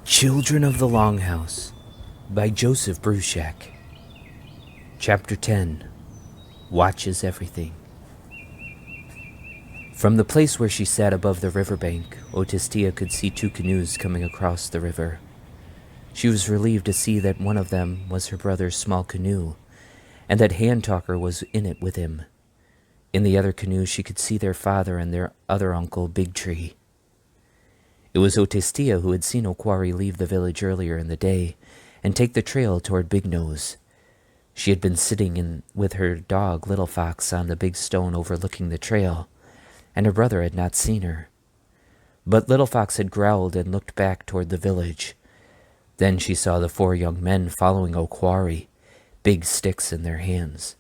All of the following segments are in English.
Children of the Longhouse by Joseph Bruchac. Chapter 10. Watches Everything. From the place where she sat above the riverbank, Stia could see two canoes coming across the river. She was relieved to see that one of them was her brother's small canoe, and that Hand-Talker was in it with him. In the other canoe she could see their father and their other uncle, Big Tree. It was Stia who had seen Okwari leave the village earlier in the day and take the trail toward Big Nose. She had been sitting with her dog, Little Fox, on the big stone overlooking the trail, and her brother had not seen her. But Little Fox had growled and looked back toward the village. Then she saw the four young men following Okwari, big sticks in their hands.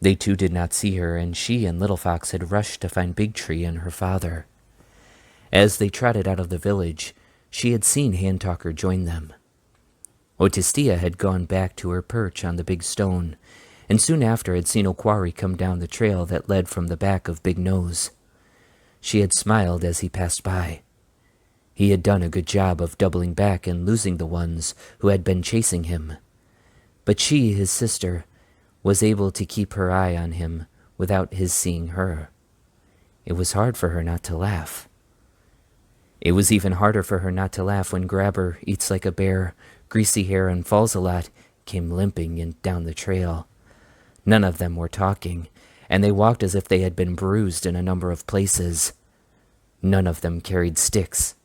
They too did not see her, and she and Little Fox had rushed to find Big Tree and her father. As they trotted out of the village, she had seen Hand-Talker join them. Stia had gone back to her perch on the big stone, and soon after had seen Okwari come down the trail that led from the back of Big Nose. She had smiled as he passed by. He had done a good job of doubling back and losing the ones who had been chasing him. But she, his sister, was able to keep her eye on him without his seeing her. It was hard for her not to laugh. It was even harder for her not to laugh when Grabber, Eats Like a Bear, Greasy Hair, and Falls a Lot came limping down the trail. None of them were talking, and they walked as if they had been bruised in a number of places. None of them carried sticks.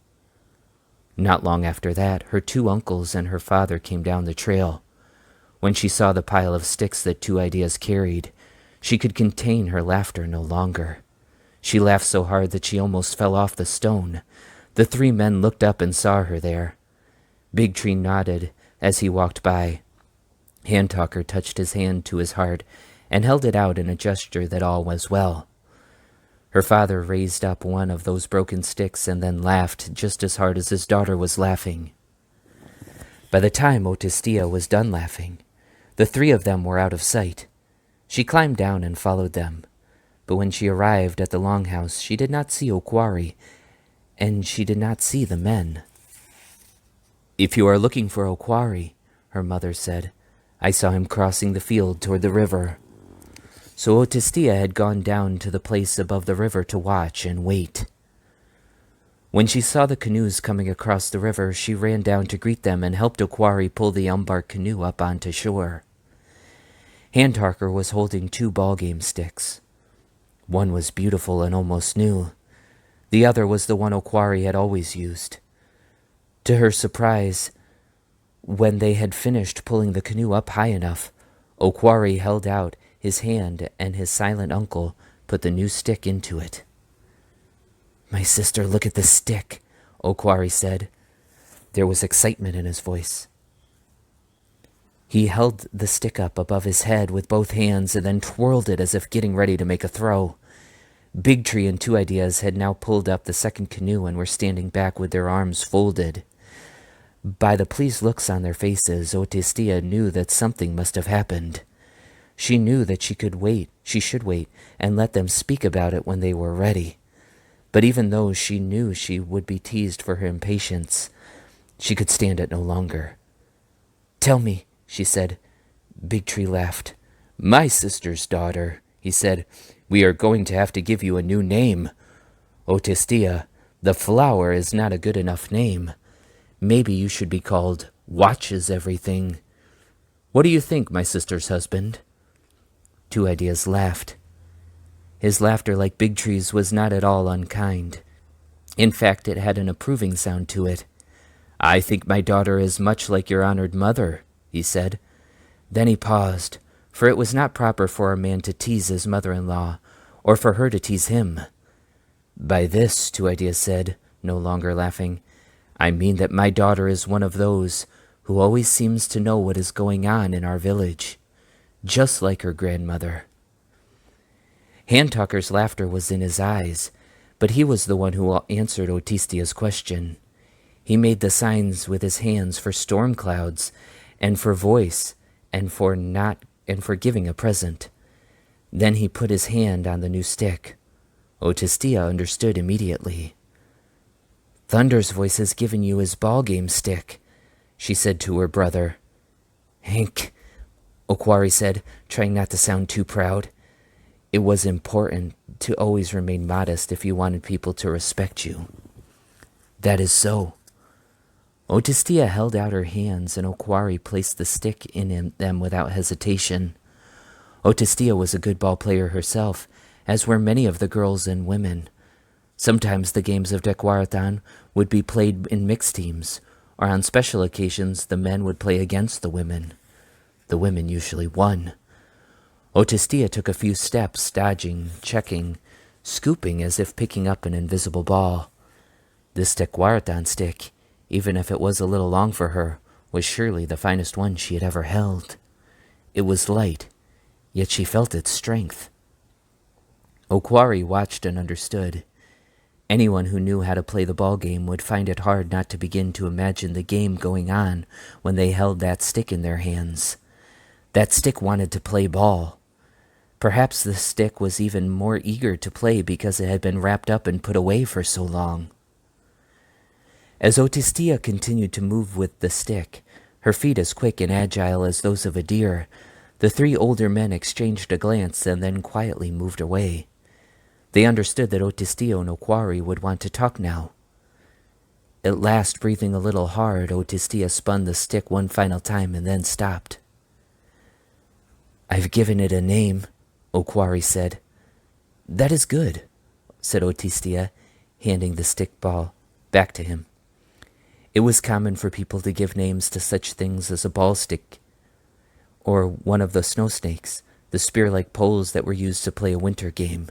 Not long after that, her two uncles and her father came down the trail. When she saw the pile of sticks that Two Ideas carried, she could contain her laughter no longer. She laughed so hard that she almost fell off the stone. The three men looked up and saw her there. Big Tree nodded as he walked by. Hand-Talker touched his hand to his heart and held it out in a gesture that all was well. Her father raised up one of those broken sticks and then laughed just as hard as his daughter was laughing. By the time Stia was done laughing, the three of them were out of sight. She climbed down and followed them, but when she arrived at the Longhouse, she did not see Okwari, and she did not see the men. "If you are looking for Okwari," her mother said, "I saw him crossing the field toward the river." So Stia had gone down to the place above the river to watch and wait. When she saw the canoes coming across the river, she ran down to greet them and helped Okwari pull the unbarked canoe up onto shore. Hand-Talker was holding two ballgame sticks. One was beautiful and almost new. The other was the one Okwari had always used. To her surprise, when they had finished pulling the canoe up high enough, Okwari held out his hand and his silent uncle put the new stick into it. "My sister, look at the stick," Okwari said. There was excitement in his voice. He held the stick up above his head with both hands and then twirled it as if getting ready to make a throw. Big Tree and Two Ideas had now pulled up the second canoe and were standing back with their arms folded. By the pleased looks on their faces, Stia knew that something must have happened. She knew that she should wait, and let them speak about it when they were ready. But even though she knew she would be teased for her impatience, she could stand it no longer. "Tell me," she said. Big Tree laughed. "My sister's daughter," he said. "We are going to have to give you a new name. Stia, the flower is not a good enough name. Maybe you should be called Watches Everything. What do you think, my sister's husband?" Two Ideas laughed. His laughter, like Big Tree's, was not at all unkind. In fact, it had an approving sound to it. "I think my daughter is much like your honored mother," he said. Then he paused, for it was not proper for a man to tease his mother-in-law, or for her to tease him. "By this," Two Ideas said, no longer laughing, "I mean that my daughter is one of those who always seems to know what is going on in our village, just like her grandmother." Hand-Talker's laughter was in his eyes, but he was the one who answered Stia's question. He made the signs with his hands for storm clouds, and for voice, and for giving a present. Then he put his hand on the new stick. Stia understood immediately. Thunder's voice has given you his ball game stick," she said to her brother. "Hank," Okwari said, trying not to sound too proud. It was important to always remain modest if you wanted people to respect you. "That is so." Otistia held out her hands, and Okwari placed the stick in them without hesitation. Otistia was a good ball player herself, as were many of the girls and women. Sometimes the games of Dequaratan would be played in mixed teams, or on special occasions the men would play against the women. The women usually won. Otistia took a few steps, dodging, checking, scooping as if picking up an invisible ball. This Dequaratan stick, even if it was a little long for her, was surely the finest one she had ever held. It was light, yet she felt its strength. Okwari watched and understood. Anyone who knew how to play the ball game would find it hard not to begin to imagine the game going on when they held that stick in their hands. That stick wanted to play ball. Perhaps the stick was even more eager to play because it had been wrapped up and put away for so long. As Otistia continued to move with the stick, her feet as quick and agile as those of a deer, the three older men exchanged a glance and then quietly moved away. They understood that Otistia and Okwari would want to talk now. At last, breathing a little hard, Otistia spun the stick one final time and then stopped. "I've given it a name," Okwari said. "That is good," said Otistia, handing the stick ball back to him. It was common for people to give names to such things as a ball stick or one of the snow snakes, the spear-like poles that were used to play a winter game.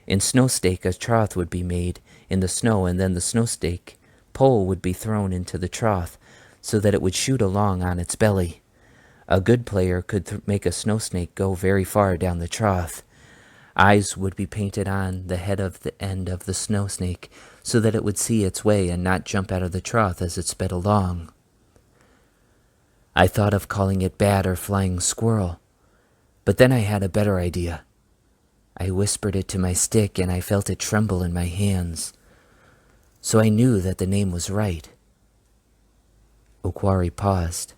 In snow stake, a trough would be made in the snow, and then the snow stake pole would be thrown into the trough so that it would shoot along on its belly. A good player could make a snow snake go very far down the trough. Eyes would be painted on the head of the end of the snow snake so that it would see its way and not jump out of the trough as it sped along. I thought of calling it Bat or Flying Squirrel, but then I had a better idea. I whispered it to my stick and I felt it tremble in my hands, so I knew that the name was right. Okwari paused.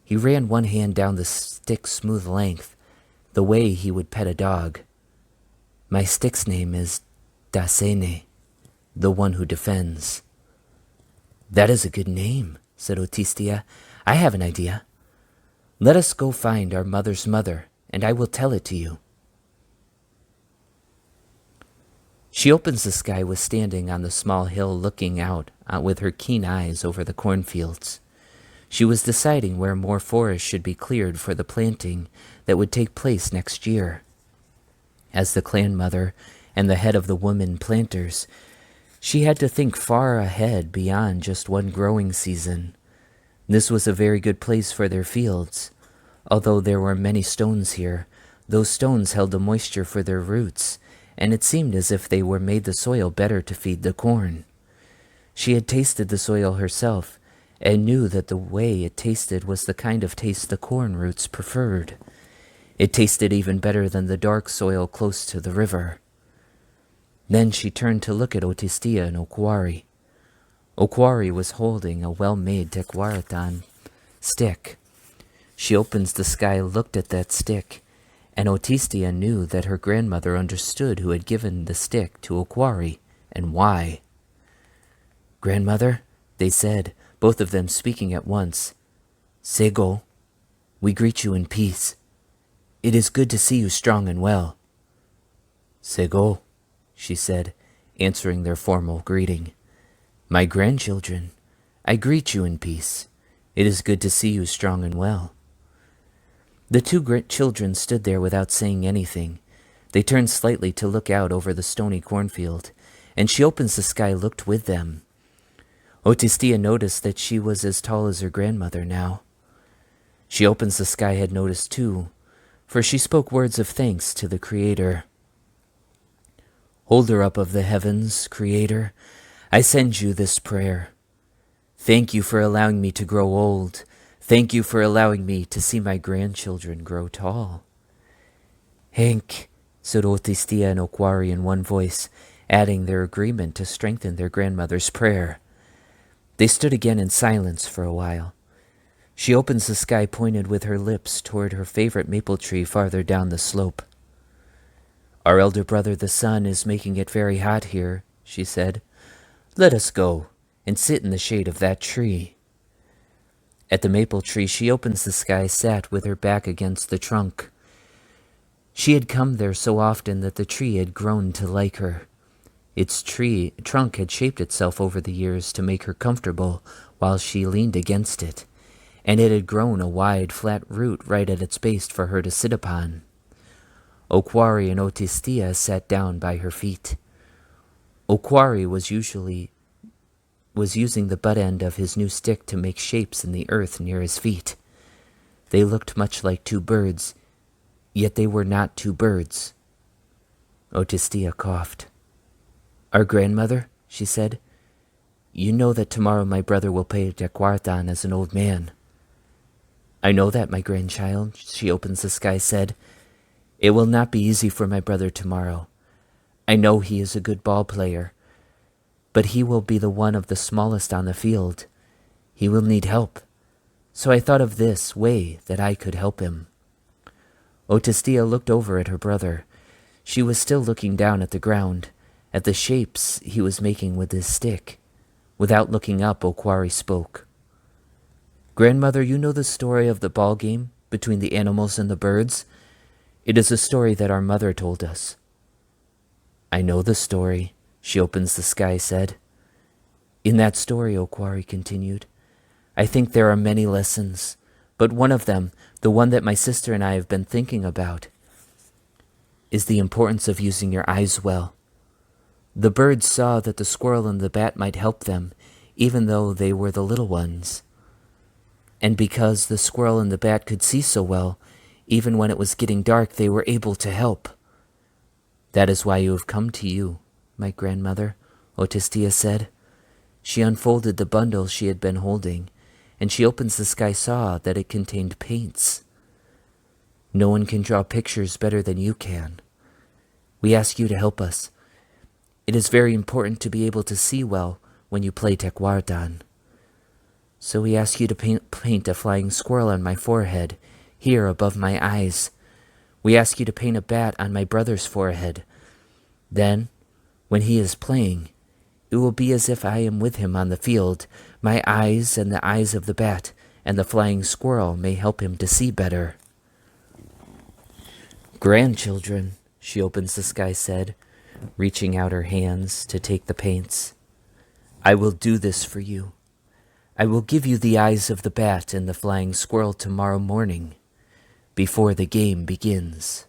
He ran one hand down the stick's smooth length, the way he would pet a dog. "My stick's name is Dasene, the one who defends." "That is a good name," said Otistia. "I have an idea. Let us go find our mother's mother, and I will tell it to you." She Opens the Sky was standing on the small hill looking out with her keen eyes over the cornfields. She was deciding where more forest should be cleared for the planting that would take place next year. As the clan mother and the head of the women planters, she had to think far ahead beyond just one growing season. This was a very good place for their fields. Although there were many stones here, those stones held the moisture for their roots, and it seemed as if they were made the soil better to feed the corn. She had tasted the soil herself, and knew that the way it tasted was the kind of taste the corn roots preferred. It tasted even better than the dark soil close to the river. Then she turned to look at Otistia and Okwari. Okwari was holding a well-made Dequaratan stick. She Opens the Sky looked at that stick, and Otistia knew that her grandmother understood who had given the stick to Okwari and why. "Grandmother," they said, both of them speaking at once, "Sego, we greet you in peace. It is good to see you strong and well." "Sego," she said, answering their formal greeting. "My grandchildren, I greet you in peace. It is good to see you strong and well." The two great children stood there without saying anything. They turned slightly to look out over the stony cornfield, and She Opens the Sky looked with them. Otistia noticed that she was as tall as her grandmother now. She Opens the Sky had noticed too, for she spoke words of thanks to the Creator. "Holder up of the heavens, Creator, I send you this prayer. Thank you for allowing me to grow old. Thank you for allowing me to see my grandchildren grow tall." "Hank," said Otistia and Okwari in one voice, adding their agreement to strengthen their grandmother's prayer. They stood again in silence for a while. She opens the sky, pointed with her lips toward her favorite maple tree farther down the slope. "Our elder brother, the sun, is making it very hot here," she said. "Let us go and sit in the shade of that tree." At the maple tree, she opens the sky, sat with her back against the trunk. She had come there so often that the tree had grown to like her. Its trunk had shaped itself over the years to make her comfortable while she leaned against it, and it had grown a wide, flat root right at its base for her to sit upon. Okwari and Otistia sat down by her feet. Okwari was using the butt end of his new stick to make shapes in the earth near his feet. They looked much like two birds, yet they were not two birds. Otistia coughed. "Our grandmother," she said, "you know that tomorrow my brother will play Jaguartan as an old man." "I know that, my grandchild," she opens the sky said. "It will not be easy for my brother tomorrow. I know he is a good ball player, but he will be the one of the smallest on the field. He will need help. So I thought of this way that I could help him." Otistia looked over at her brother. She was still looking down at the ground, at the shapes he was making with his stick. Without looking up, Okwari spoke. "Grandmother, you know the story of the ball game between the animals and the birds? It is a story that our mother told us." "I know the story," she opens the sky said. "In that story," Okwari continued, "I think there are many lessons, but one of them, the one that my sister and I have been thinking about, is the importance of using your eyes well. The birds saw that the squirrel and the bat might help them, even though they were the little ones. And because the squirrel and the bat could see so well, even when it was getting dark, they were able to help. That is why you have come to you, my grandmother," Otistia said. She unfolded the bundle she had been holding, and she opens the sky saw that it contained paints. "No one can draw pictures better than you can. We ask you to help us. It is very important to be able to see well when you play Tequardan. So we ask you to paint a flying squirrel on my forehead, here above my eyes. We ask you to paint a bat on my brother's forehead. Then, when he is playing, it will be as if I am with him on the field. My eyes and the eyes of the bat and the flying squirrel may help him to see better." "Grandchildren," she opens the sky said, reaching out her hands to take the paints. "I will do this for you. I will give you the eyes of the bat and the flying squirrel tomorrow morning, before the game begins."